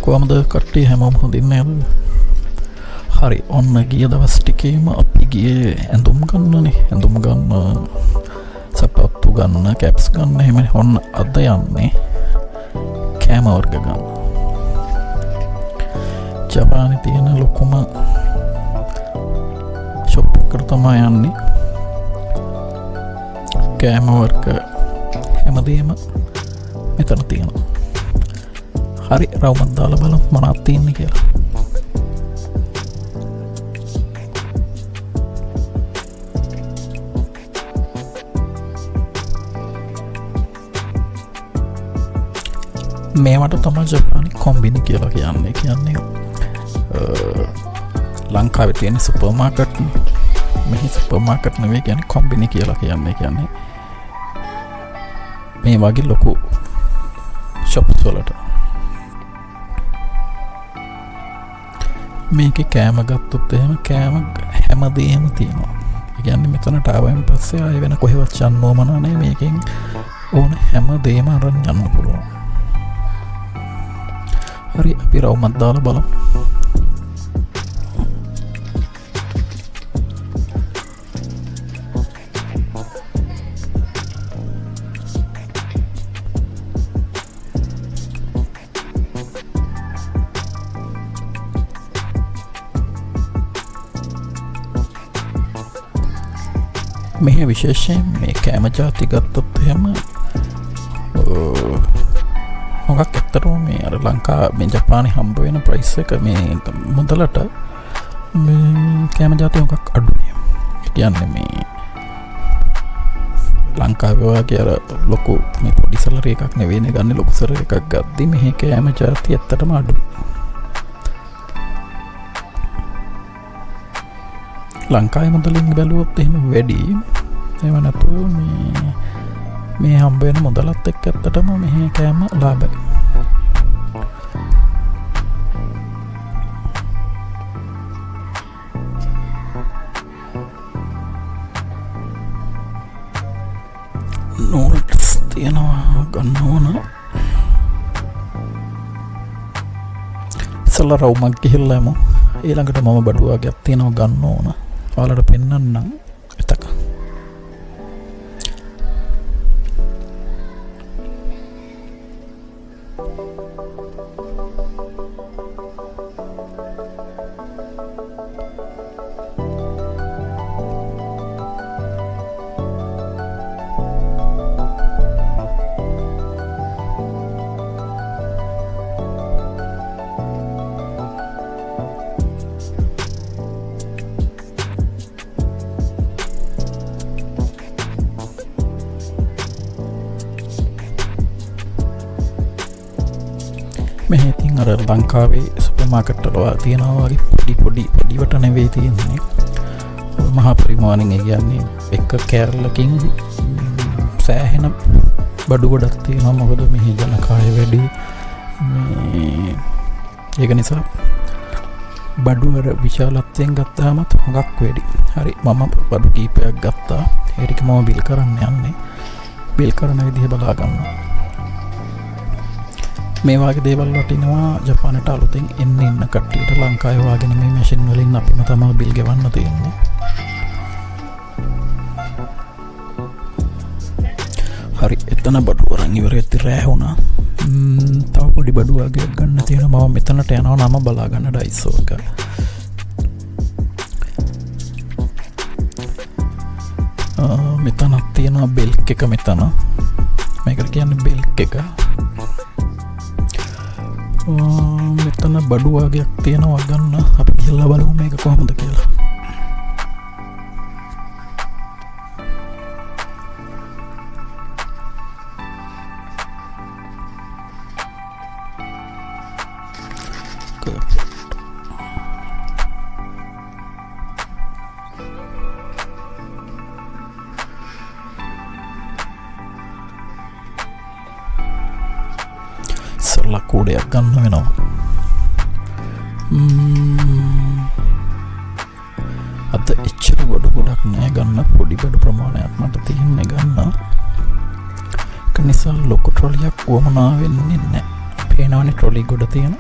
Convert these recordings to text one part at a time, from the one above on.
කොහමද කට්ටිය හැමෝම හොඳින් නේද? හරි ඔන්න ගිය දවස් ටිකේම අපි ගියේ ඇඳුම් ගන්නනේ. ඇඳුම් ගන්න, සපත්තු ගන්න, කැප්ස් ගන්න. එහෙම ඔන්න අද යන්නේ කෑම වර්ග ගන්න. ජපානයේ තියෙන ලොකුම ෂොප් එකට තමයි යන්නේ. කෑම වර්ග හැමදේම මෙතන තියෙනවා. හරි රවුමක් දාලා බලමු මොනවද තියෙන්නේ කියලා. මේවට තමයි ජපානි කොම්බිනි කියලා කියන්නේ ලංකාවේ තියෙන සුපර් මාකට් මෙහි සුපර් මාකට් නෙවෙයි කියන්නේ කොම්බිනි කියලා කියන්නේ මේ වගේ ලොකු shops වලට මේකේ කෑම ගත්තොත් එහෙම කෑම හැමදේම තියෙනවා. ඒ කියන්නේ මෙතනට ආවයින් පස්සේ ආයෙ වෙන කොහෙවත් යන්න ඕම නැහැ. මේකෙන් ඕන හැමදේම අරන් යන්න පුළුවන්. හරි අපි රවුමක් දාලා බලමු. මෙහි විශේෂයෙන් මේ කෑම ජාති ගත්තොත් එහෙම මොකක් ඇත්තටම මේ අර ලංකා මේ ජපානයේ හම්බ වෙන ප්‍රයිස් එක මේ මුදලට මේ කෑම ජාති මොකක් අඩුයි. ඒ කියන්නේ මේ ලංකාවේ වගේ අර ලොකු මේ පොඩි සැලරි එකක් නෙවෙයිනේ ගන්න. ලොකු සැලරි එකක් ගද්දි මෙහි කෑම ජාති ඇත්තටම අඩුයි. ලංකාවේ මුදලින් බැලුවොත් එහෙම වැඩි. එහෙම නැතුව මේ හම්බ වෙන මුදලත් එක්ක ඇත්තටම මෙහි කෑම ලාභයි. නෝට්ස් තියනවා ගන්න ඕන. ඉස්සෙල්ලා රවුමක් ගිහිල්ලා යමු. ඊළඟට මම බඩු වර්ගයක් තියෙනවා ගන්න ඕන. ඔයාලට පෙන්නන්නම් එතක. මෙහි ඉතින් අර ලංකාවේ සුපර් මාකට් වල තියෙනවා වගේ පොඩිවට නෙවෙයි තියෙන්නේ. මහා පරිමාණයෙන් ඒ කියන්නේ එක කෑල්ලකින් සෑහෙන බඩු ගොඩක් තියෙනවා. මොකද මෙහි ජනකාය වැඩි. ඒක නිසා බඩු වල විශාලත්වයෙන් ගත්තාමත් හුඟක් වැඩි. හරි මම බඩු කීපයක් ගත්තා. ඒ ටික මම බිල් කරන්න යන්නේ. බිල් කරන විදිහ බලා ගන්නවා. මේ වගේ දේවල් වටිනවා ජපානයට අලුතෙන් එන්න කට්ටියට. ලංකාවේ වගේ නෙමෙයි මැෂින් වලින් අපිම තමයි බිල් ගෙවන්න තියෙන්නේ. හරි එතන බඩු වරන් ඉවරෙත් රෑ වුණා. තව පොඩි බඩු වගේක් ගන්න තියෙනවා. මම මෙතනට යනවා නම බලා ගන්න ඩයිසෝ එක. මෙතනක් තියෙනවා බෙල්ක් එක මෙතන. මේකට කියන්නේ බෙල්ක් එක. මෙතන බඩු වගේක් තියෙනවා ගන්න. අපි ගිහලා බලමු මේක කොහොමද කියලා. ඉස්සෙල්ලා කෝඩයක් ගන්න වෙනවා. අද එච්චර බඩු ගොඩක් නෑ ගන්න. පොඩි බඩු ප්‍රමාණයක් මට තියෙන්නේ ගන්න. ඒක නිසා ලොකු ට්‍රොලියක් වමනා වෙන්නේ නෑ. පේනවනේ ට්‍රොලි ගොඩ තියෙන.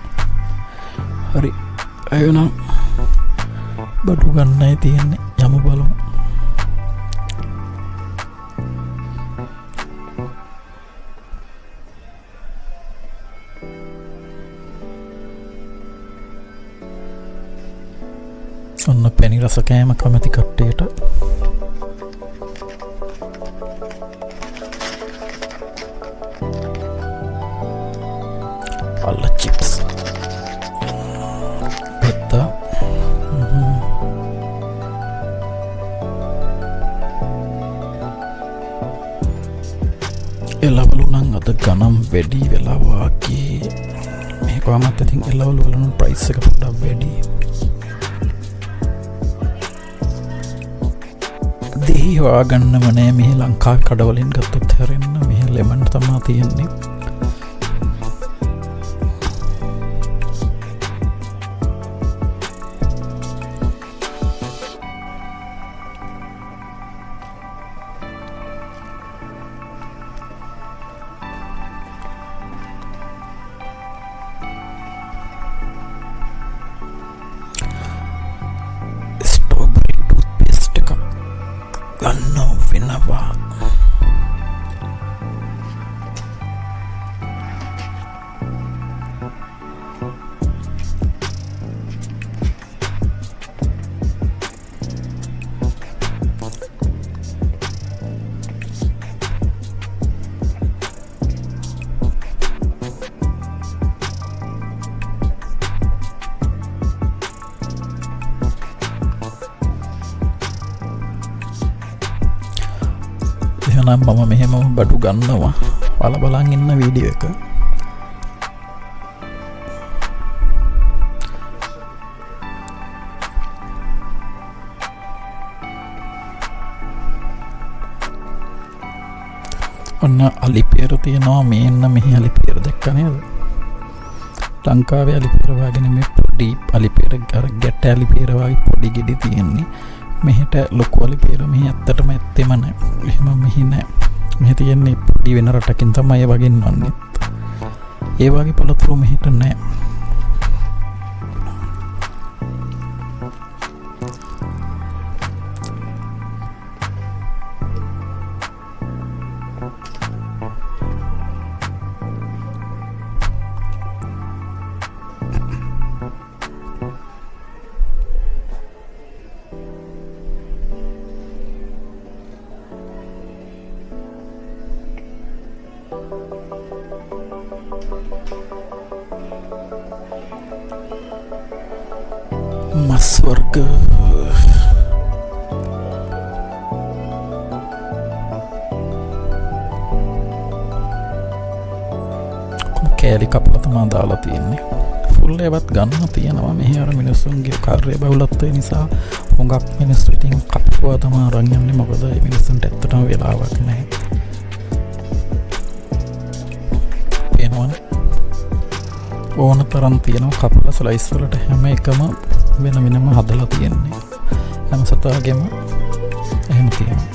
හරි එනම් බඩු ගන්නයි තියෙන්නේ යමු බලමු. ඔන්න පැණි රස කෑම කැමති කට්ටියට අල්ල චිප්ස් පෙත්තා එලවලු නම් අද ගනම් වැඩි වෙලා වාගේ මේ කොහමත් ඉතින් එලවලු වලන ප්‍රයිස් එක පොඩ්ඩක් වැඩි. දෙහි හොයාගන්නම නෑ මෙහි ලංකාවේ කඩවලින් ගත්තොත් හැරෙන්න මෙහි ලෙමන් තමා තියෙන්නේ. ගන්නෝ වෙනවා. නම් මම මෙහෙම බඩු ගන්නවා ඔයාලා බලන් ඉන්න වීඩියෝ එක. ඔන්න අලිපේර තියෙනවා මේන්න මෙහි අලිපේර දැක්ක නේද? ලංකාවේ අලිපේර වගේ නෙමෙයි පොඩි අලිපේර අර ගැට අලිපේර වගේ පොඩි ගෙඩි තියෙන්නේ. මෙහෙට ලොකු අලිපේර මෙහි ඇත්තටම ඇත්තෙම නැහැ. එහෙම මෙහි නැහැ. මෙහි තියෙන්නේ පොඩි වෙන රටකින් තමයි ඒ වගේ නන්නේ. ඒ වගේ පළතුරු මෙහෙට නැහැ. මස් වර්ග කෑලි කපලා තමයි දාලා තියෙන්නේ. ෆුල් ඒවත් ගන්න තියෙනවා. මෙහි අර මිනිස්සුන්ගේ කාර්ය බහුලත්වය නිසා හුඟක් මිනිස්සු ඉතින් කපුවා තමයි අරන් යන්නේ. මොකද මේ මිනිස්සුන්ට ඇත්තටම වෙලාවක් නැහැ. එනවනේ ඕන තරම් තියෙනවා කපලා ස්ලයිස් වලට හැම එකම වෙන වෙනම හදලා තියෙන්නේ. හැම සතාගෙම එහෙම තියෙනවා.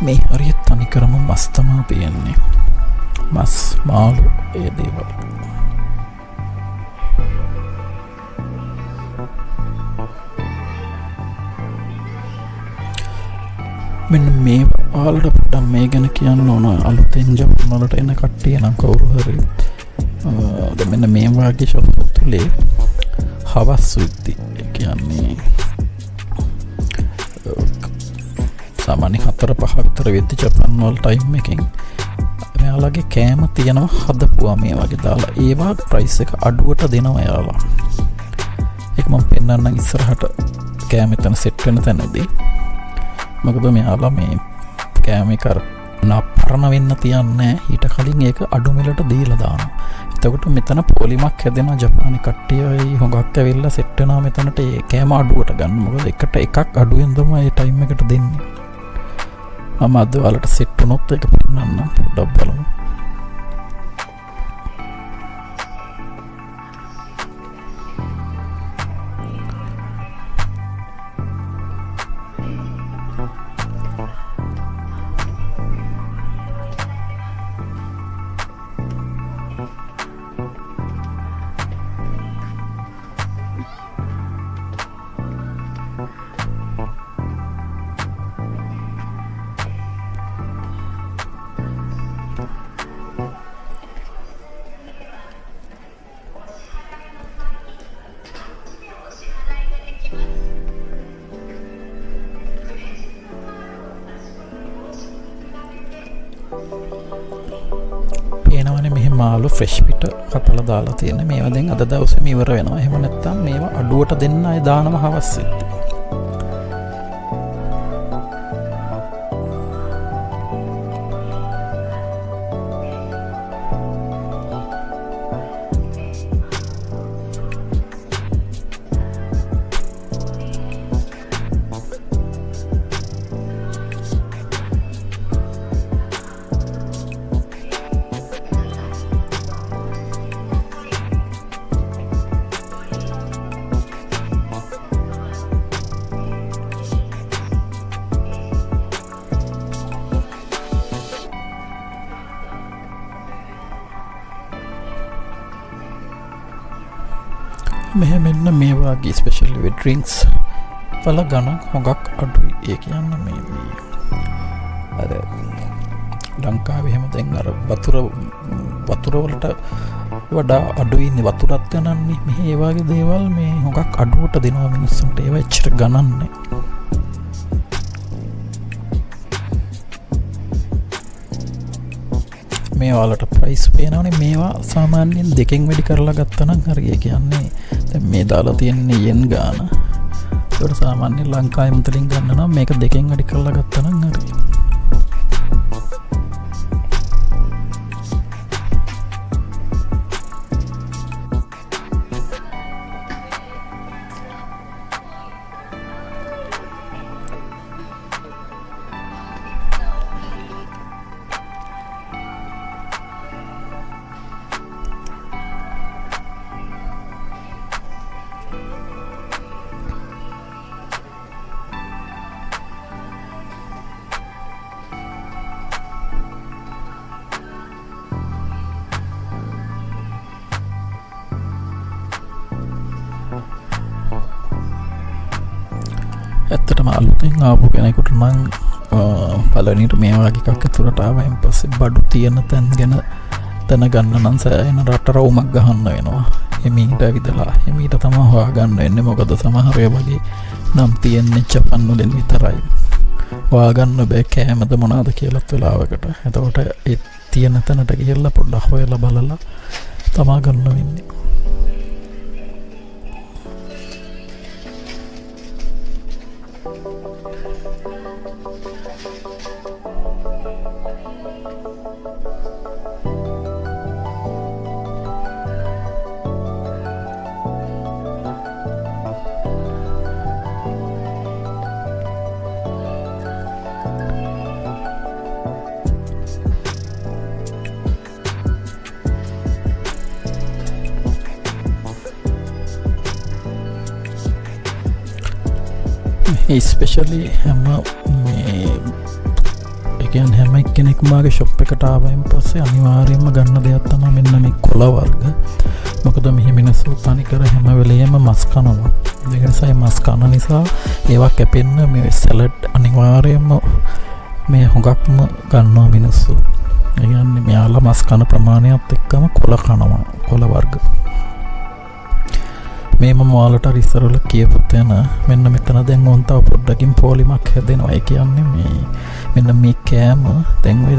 මේ හරියට තනිකරම මස් තමයි තියෙන්නේ. මස් මාළු ඒ දේවල්. මෙන්න මේ ඔයාලට පොඩ්ඩක් මේ ගැන කියන්න ඕන. අලුතෙන් ජපන් වලට එන කට්ටිය නම් කවුරු හරි මෙන්න මේ වගේ ෂොප් තුලේ හවස් වෙද්දි කියන්නේ සාමාන්‍ය 4-5 විතර වෙද්දි ජපන් වල ටයිම් එකකින් එයාලගේ කෑම තියෙනවා හදපුවා මේ වගේ දාලා. ඒවා ප්‍රයිස් එක අඩුවට දෙනවා එයාලා. ඒක මම පෙන්නන්නම් ඉස්සරහට කෑම එතන සෙට් වෙන තැනදී. මොකද මෙයාලා මේ කෑම එක පරණ වෙන්න තියන්නේ ඊට කලින් ඒක අඩු මිලට දීලා දානවා. එතකොට මෙතන පොලිමක් හැදෙනවා. ජපානි කට්ටියයි හොඟක් ඇවිල්ලා සෙට් වෙනවා මෙතනට ඒ කෑම අඩුවට ගන්න. මොකද එකට එකක් අඩුවෙන් තමයි ඒ ටයිම් එකට දෙන්නේ. මම අද ඔයාලට සෙට් වුණොත් ඒක පෙන්නන්නම්. පොඩ්ඩක් බලමු. මාළු ෆ්‍රෙෂ් පිට කපලා දාලා තියෙන. මේවා දැන් අද දවසේම ඉවර වෙනවා. එහෙම නැත්නම් මේවා අඩුවට දෙන්න අය දානවා හවස් වෙද්දී. මෙහ මෙන්න මේ වගේ ස්පෙෂල් ඩ්‍රින්ක්ස් වල ගණන් හොඟක් අඩුයි. ඒ කියන්නේ මේ අර ලංකාවේ හැම දැන් අර වතුර වලට වඩා අඩුයි නේ වතුරත් ගණන්නේ. මෙහි ඒ වගේ දේවල් මේ හොඟක් අඩුවට දෙනවා මිනිස්සුන්ට. ඒවා එච්චර ගණන් නැහැ. මේ වලට ප්‍රයිස් පේනවනේ. මේවා සාමාන්‍යයෙන් දෙකෙන් වැඩි කරලා ගත්තා නම් හරි. ඒ කියන්නේ දැන් මේ දාලා තියෙන්නේ යෙන් ගාන. ඒකට සාමාන්‍යයෙන් ලංකාවේ මුතලින් ගන්න නම් මේක දෙකෙන් වැඩි කරලා ගත්තා නම් හරි. ඇත්තටම අලුතෙන් ආපු කෙනෙකුට නම් පළවෙනිට මේ වගේ එකක් ඇතුළට ආවයින් පස්සේ බඩු තියෙන තැන් ගැන දැනගන්න නම් සෑහෙන රටරවුමක් ගහන්න වෙනවා. එමීට ඇවිදලා එමීට තමයි හොයාගන්න වෙන්නේ. මොකද සමහර ඒ වගේ නම් තියෙන්නේ ජපන් වලින් විතරයි. හොයාගන්න බෑ කෑමද මොනවාද කියලාත් වෙලාවකට. එතකොට ඒ තියෙන තැනට ගිහලා පොඩ්ඩක් හොයලා බලලා තමා ගන්න වෙන්නේ. ස්පෙෂලි හැම මේ එකන් හැම කෙනෙක්මගේ ශොප් එකට ආවයින් පස්සේ අනිවාර්යයෙන්ම ගන්න දෙයක් තමයි මෙන්න මේ කොළ වර්ග. මොකද මෙහි මිනිස්සු තනිකර හැම වෙලේම මස් කනවා. ඒ නිසා මස් කන නිසා ඒවා කැපෙන්න මේ සලාඩ් අනිවාර්යයෙන්ම මේ හුඟක්ම ගන්නවා මිනිස්සු. ඒ කියන්නේ මෙයාලා මස් කන ප්‍රමාණයත් එක්කම කොළ කනවා. කොළ වර්ග මේ මම ඔයාලට අර ඉස්සරවල කියපු තැන මෙන්න මෙතන දැන් ඕන් තව පොඩ්ඩකින් පොලිමක් හැදෙනවා. ඒ කියන්නේ මේ මෙන්න මේ කෑම දැන් ඔය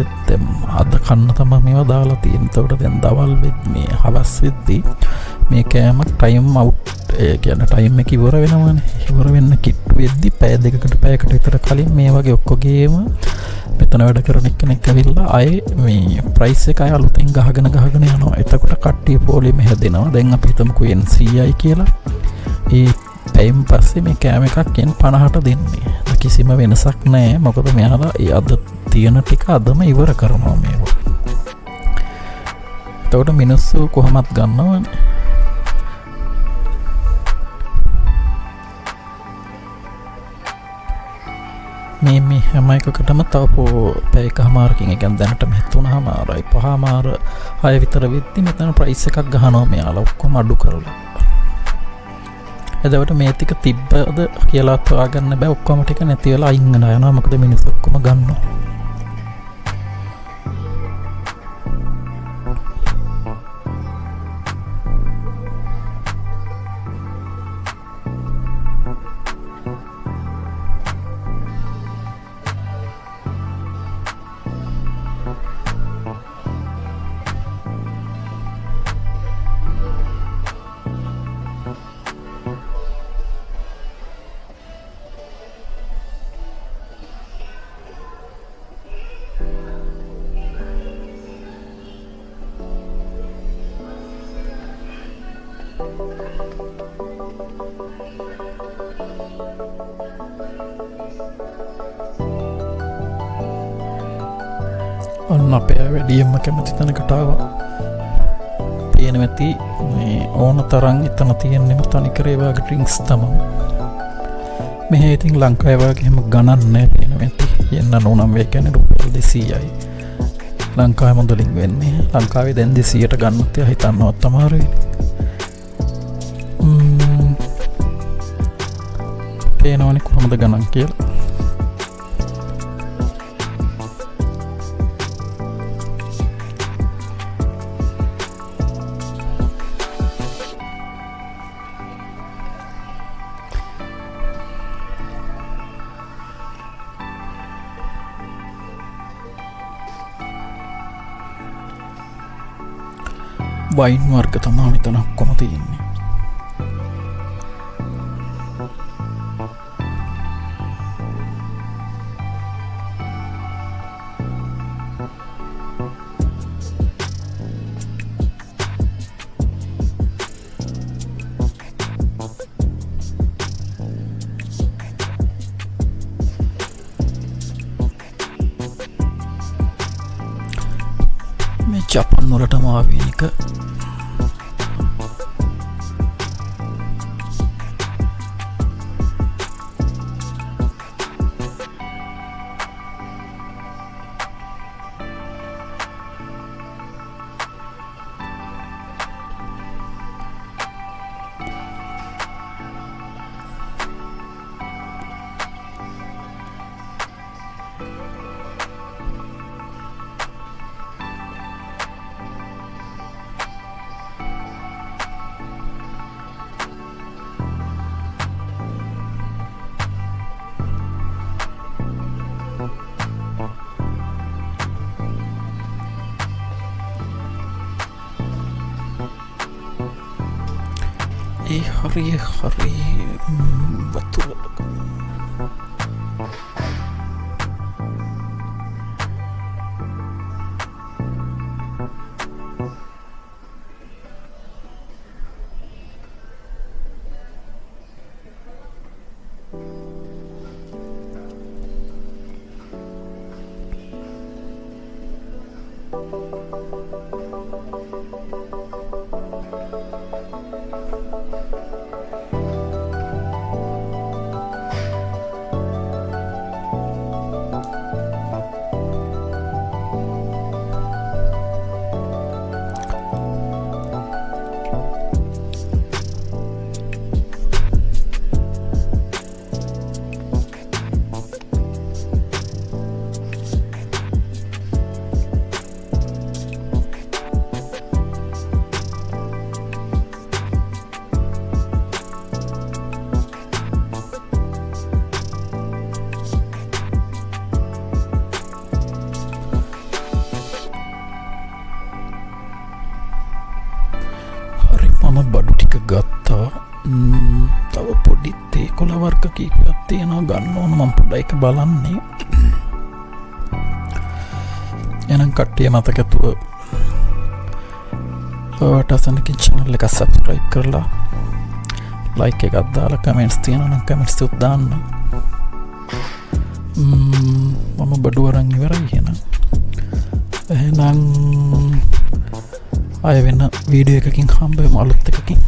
අද කන්න තමයි මේවා දාලා තියෙන්නේ. ඒතකොට දැන් දවල් මේ හවස් වෙද්දී මේ කෑම ටයිම් අවුට් ඒ කියන්නේ ටයිම් එක ඉවර වෙනවනේ. ඉවර වෙන්න කිට්ටු වෙද්දී පැය දෙකකට පැයකට විතර කලින් මේ වගේ ඔක්කොගේම මෙතන වැඩ කරන කෙනෙක් ඇවිල්ලා ආයේ මේ ප්‍රයිස් එක අය අලුතෙන් ගහගෙන යනවා. එතකොට කට්ටිය පොලිම හැදෙනවා. දැන් අපි හිතමුකෝ N100යි කියලා. ඒ පැයම් පස්සේ මේ කෑම එකක් N50ට දෙන්නේ. කිසිම වෙනසක් නැහැ. මොකද මෙයාලා ඒ අද තියෙන ටික අදම ඉවර කරනවා මේවා. එතකොට මිනිස්සු කොහොමත් ගන්නවනේ. මේ හැම එකකටම තව පැය එකමාරකින් ඒ කියන්නේ දැනට මෙහෙත් 3:00මාරයි 5:00මාර 6 විතර වෙද්දි මෙතන ප්‍රයිස් එකක් ගහනවා මෙයාලා ඔක්කොම අඩු කරලා. එතකොට මේ ටික තිබ්බද කියලා හොයාගන්න බෑ. ඔක්කොම ටික නැති වෙලා අයින් වෙනවා යනවා. මොකද මිනිස්සු ඔක්කොම ගන්නවා. ඔන්න අපේ වැඩියම්ම කැමති තැනකටාව පේන ඇති ඕන තරන් එතන තියෙන්නෙම තනිකරේවාග ට්‍රිංක්ස් තමම් මෙහ ඉතින් ලංකායවාගේම ගණන්න පේන ඇති එන්න නොනම් වේ කැන රුපල් 200යි ලංකාය මොදලින් වෙන්නේ ලංකාවේ දැන් 200ට ගන්නත්තය හිතන්නවත් අමාරුයි පේනවනි කොහොමද ගණන් කියලා වයින් වර්ග තමා මෙතන ඔක්කොම තියෙන්නේ මේ ජපන් වලටම ආවේනික හරි වතුර බඩු ටික ගත්තා තව පොඩිත් ඒ කොළ වර්ග කීපයක් තියෙනවා ගන්න ඕන මම පොඩ්ඩක් ඒක බලන්නේ එහෙනම් කට්ටිය මතකතුව ඔයාට අසන්නකින් channel එක subscribe කරලා like එකක් දාලා comments තියෙනවා නම් comments උත් දාන්න මම බඩු අරන් ඉවරයි එහෙනම් ආය වෙන වීඩියෝ එකකින් හම්බෙමු අලුත් එකකින්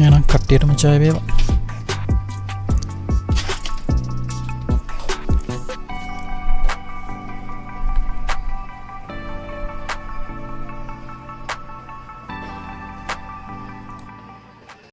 එහෙනම් කට්ටියටම ජය වේවා